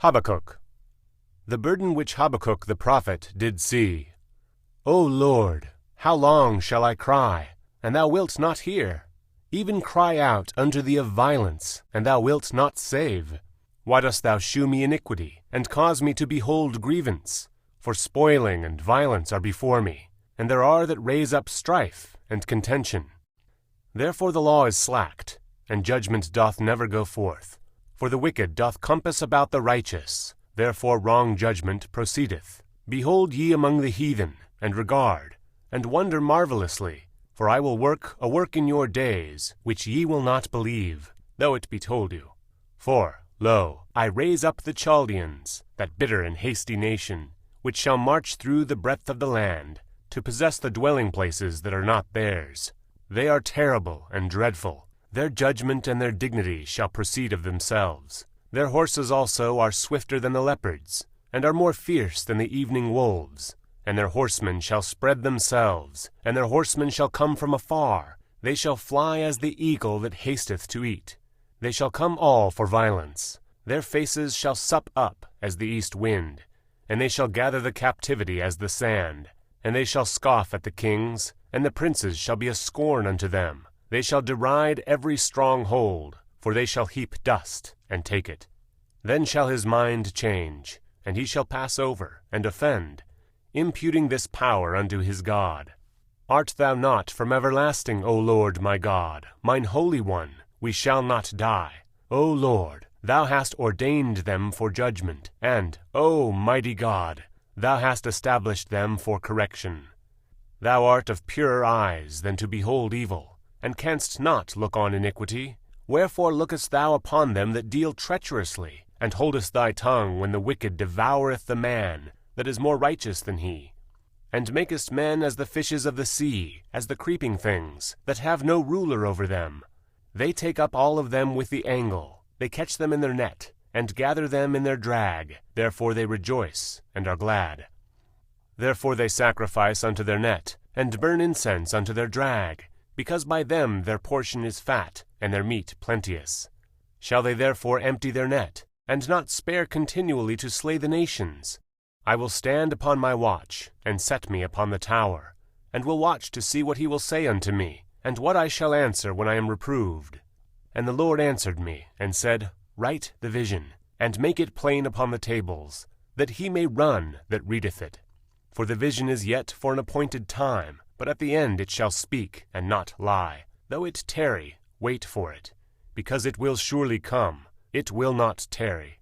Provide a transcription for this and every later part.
Habakkuk. The burden which Habakkuk the prophet did see. O Lord, how long shall I cry, and thou wilt not hear? Even cry out unto thee of violence, and thou wilt not save. Why dost thou shew me iniquity, and cause me to behold grievance? For spoiling and violence are before me, and there are that raise up strife and contention. Therefore the law is slacked, and judgment doth never go forth. For the wicked doth compass about the righteous, therefore wrong judgment proceedeth. Behold ye among the heathen, and regard, and wonder marvelously, for I will work a work in your days, which ye will not believe, though it be told you. For, lo, I raise up the Chaldeans, that bitter and hasty nation, which shall march through the breadth of the land, to possess the dwelling places that are not theirs. They are terrible and dreadful. Their judgment and their dignity shall proceed of themselves. Their horses also are swifter than the leopards, and are more fierce than the evening wolves. And their horsemen shall spread themselves, and their horsemen shall come from afar. They shall fly as the eagle that hasteth to eat. They shall come all for violence. Their faces shall sup up as the east wind, and they shall gather the captivity as the sand. And they shall scoff at the kings, and the princes shall be a scorn unto them. They shall deride every stronghold, for they shall heap dust, and take it. Then shall his mind change, and he shall pass over, and offend, imputing this power unto his God. Art thou not from everlasting, O Lord my God, mine Holy One? We shall not die. O Lord, thou hast ordained them for judgment, and, O mighty God, thou hast established them for correction. Thou art of purer eyes than to behold evil, and canst not look on iniquity. Wherefore lookest thou upon them that deal treacherously, and holdest thy tongue when the wicked devoureth the man that is more righteous than he? And makest men as the fishes of the sea, as the creeping things, that have no ruler over them. They take up all of them with the angle, they catch them in their net, and gather them in their drag, therefore they rejoice, and are glad. Therefore they sacrifice unto their net, and burn incense unto their drag, because by them their portion is fat, and their meat plenteous. Shall they therefore empty their net, and not spare continually to slay the nations? I will stand upon my watch, and set me upon the tower, and will watch to see what he will say unto me, and what I shall answer when I am reproved. And the Lord answered me, and said, Write the vision, and make it plain upon the tables, that he may run that readeth it. For the vision is yet for an appointed time, but at the end it shall speak, and not lie. Though it tarry, wait for it, because it will surely come, it will not tarry.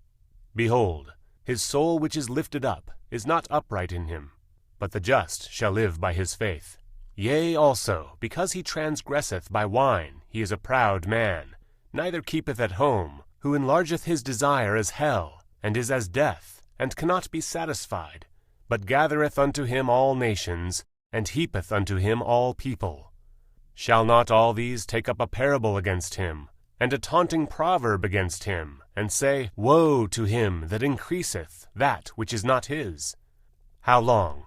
Behold, his soul which is lifted up is not upright in him, but the just shall live by his faith. Yea, also, because he transgresseth by wine, he is a proud man, neither keepeth at home, who enlargeth his desire as hell, and is as death, and cannot be satisfied, but gathereth unto him all nations, and heapeth unto him all people. Shall not all these take up a parable against him, and a taunting proverb against him, and say, Woe to him that increaseth that which is not his? How long?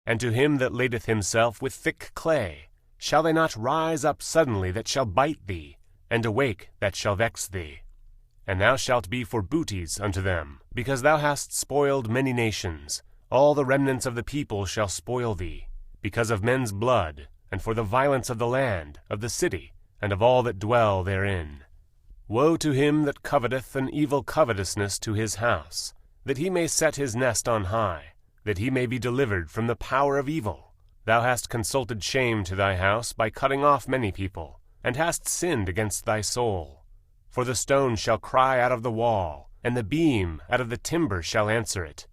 And to him that ladeth himself with thick clay, shall they not rise up suddenly that shall bite thee, and awake that shall vex thee? And thou shalt be for booties unto them, because thou hast spoiled many nations. All the remnants of the people shall spoil thee, because of men's blood, and for the violence of the land, of the city, and of all that dwell therein. Woe to him that coveteth an evil covetousness to his house, that he may set his nest on high, that he may be delivered from the power of evil. Thou hast consulted shame to thy house by cutting off many people, and hast sinned against thy soul. For the stone shall cry out of the wall, and the beam out of the timber shall answer it.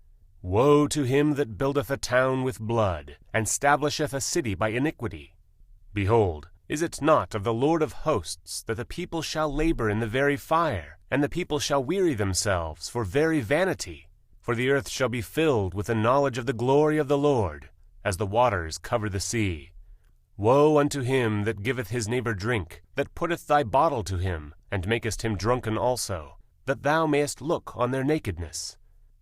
Woe to him that buildeth a town with blood, and stablisheth a city by iniquity. Behold, is it not of the Lord of hosts that the people shall labor in the very fire, and the people shall weary themselves for very vanity? For the earth shall be filled with the knowledge of the glory of the Lord, as the waters cover the sea. Woe unto him that giveth his neighbor drink, that putteth thy bottle to him, and makest him drunken also, that thou mayest look on their nakedness.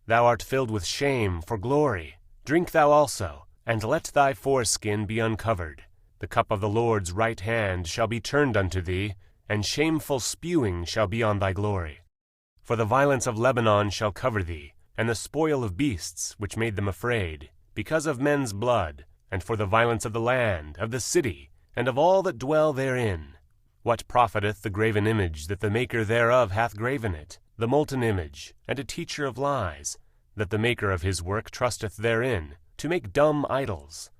Thou art filled with shame for glory. Drink thou also, and let thy foreskin be uncovered. The cup of the Lord's right hand shall be turned unto thee, and shameful spewing shall be on thy glory. For the violence of Lebanon shall cover thee, and the spoil of beasts which made them afraid, because of men's blood, and for the violence of the land, of the city, and of all that dwell therein. What profiteth the graven image that the maker thereof hath graven it, the molten image, and a teacher of lies, that the maker of his work trusteth therein, to make dumb idols?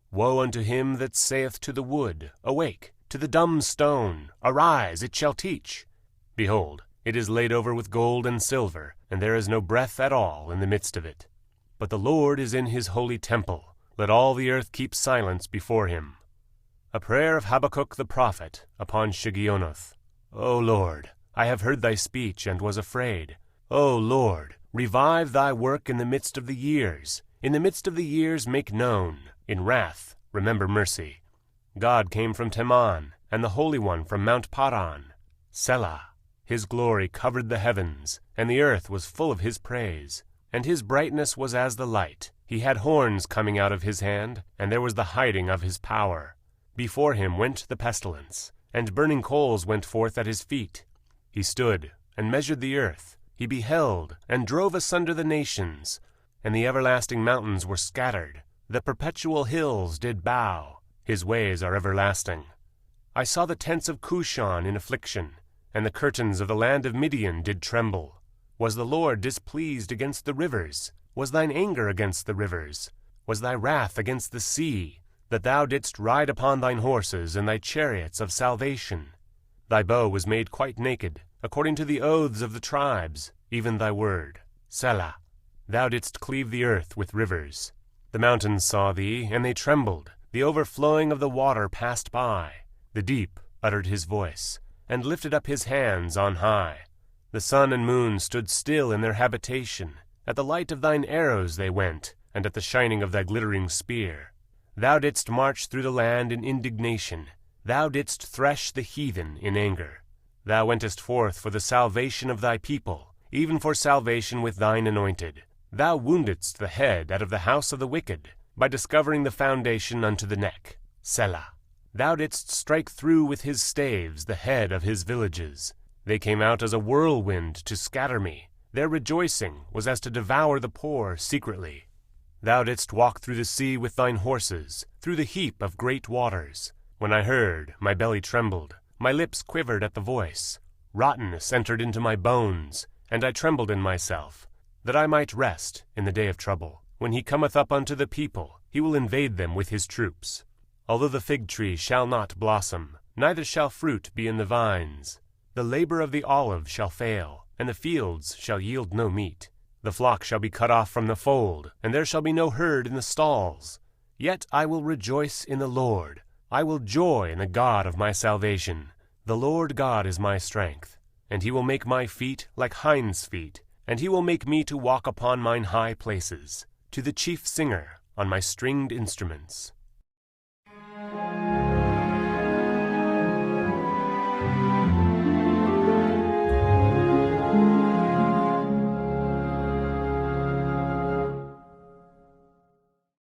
Woe unto him that saith to the wood, Awake, to the dumb stone, Arise, it shall teach. Behold, it is laid over with gold and silver, and there is no breath at all in the midst of it. But the Lord is in his holy temple. Let all the earth keep silence before him. A prayer of Habakkuk the prophet upon Shigionoth. O Lord, I have heard thy speech and was afraid. O Lord, revive thy work in the midst of the years. In the midst of the years make known. In wrath remember mercy. God came from Teman, and the Holy One from Mount Paran. Selah. His glory covered the heavens, and the earth was full of his praise. And his brightness was as the light. He had horns coming out of his hand, and there was the hiding of his power. Before him went the pestilence, and burning coals went forth at his feet. He stood, and measured the earth. He beheld, and drove asunder the nations. And the everlasting mountains were scattered. The perpetual hills did bow. His ways are everlasting. I saw the tents of Cushan in affliction, and the curtains of the land of Midian did tremble. Was the Lord displeased against the rivers? Was thine anger against the rivers? Was thy wrath against the sea, that thou didst ride upon thine horses and thy chariots of salvation? Thy bow was made quite naked, according to the oaths of the tribes, even thy word. Selah. Thou didst cleave the earth with rivers. The mountains saw thee, and they trembled. The overflowing of the water passed by. The deep uttered his voice, and lifted up his hands on high. The sun and moon stood still in their habitation. At the light of thine arrows they went, and at the shining of thy glittering spear. Thou didst march through the land in indignation. Thou didst thresh the heathen in anger. Thou wentest forth for the salvation of thy people, even for salvation with thine anointed. Thou woundedst the head out of the house of the wicked, by discovering the foundation unto the neck. Selah. Thou didst strike through with his staves the head of his villages. They came out as a whirlwind to scatter me. Their rejoicing was as to devour the poor secretly. Thou didst walk through the sea with thine horses, through the heap of great waters. When I heard, my belly trembled, my lips quivered at the voice. Rottenness entered into my bones, and I trembled in myself, that I might rest in the day of trouble. When he cometh up unto the people, he will invade them with his troops. Although the fig tree shall not blossom, neither shall fruit be in the vines, the labor of the olive shall fail, and the fields shall yield no meat. The flock shall be cut off from the fold, and there shall be no herd in the stalls. Yet I will rejoice in the Lord. I will joy in the God of my salvation. The Lord God is my strength, and he will make my feet like hinds' feet, and he will make me to walk upon mine high places, to the chief singer on my stringed instruments.